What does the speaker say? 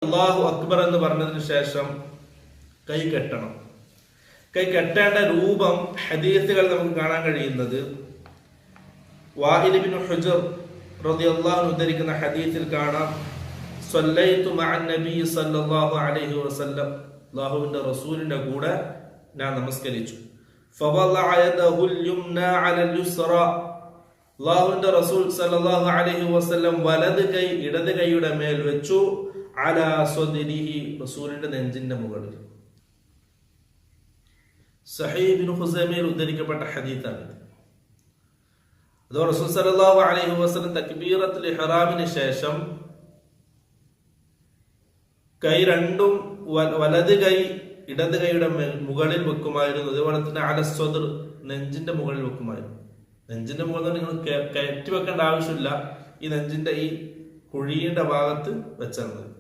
അല്ലാഹു അക്ബർ എന്ന് പറഞ്ഞതിന് ശേഷം കൈ കെട്ടണം. കൈ കെട്ടേണ്ട രൂപം ഹദീസുകൾ നമുക്ക് കാണാൻ കഴിയുന്നത് വാഇൽ ഇബ്നു ഹുജർ റളിയല്ലാഹു അൻഹു ഉദ്ധരിക്കുന്ന ഹദീസിൽ കാണാം, സല്ലൈതു മഅൻ നബി സല്ലല്ലാഹു അലൈഹി വസല്ലം, അല്ലാഹുവിന്റെ റസൂലിന്റെ കൂടെ ഞാൻ നമസ്കരിച്ചു. ഫവളഅ യദഹുൽ യുംനാ അലൽ യുസ്റാ, അല്ലാഹുവിന്റെ റസൂൽ സല്ലല്ലാഹു അലൈഹി വസല്ലം വലത് കൈ ഇടത് കൈയുടെ മേൽ വെച്ചു. അലാ സ്വദ്രിഹി, റസൂലിന്റെ നെഞ്ചിന്റെ മുകളിൽ. സഹീഹ് ഇബ്നു ഖുസൈമയിൽ ഉദ്ധരിക്കപ്പെട്ട ഹദീസാണ്. അതോ റസൂൽ സല്ലല്ലാഹു അലൈഹി വസല്ലം തക്ബീറത്തുൽ ഇഹ്റാമിന് ശേഷം കൈ രണ്ടും വലത് കൈ ഇടത് കൈയുടെ മുകളിൽ വെക്കുമായിരുന്നു. അതുപോലെ തന്നെ അല സ്വദ്ർ, നെഞ്ചിന്റെ മുകളിൽ വെക്കുമായിരുന്നു. നെഞ്ചിന്റെ മുകളിൽ നിങ്ങൾ കയറ്റി വെക്കേണ്ട ആവശ്യമില്ല, ഈ നെഞ്ചിന്റെ ഈ കുഴിയുടെ ഭാഗത്ത് വെച്ചാൽ മതി.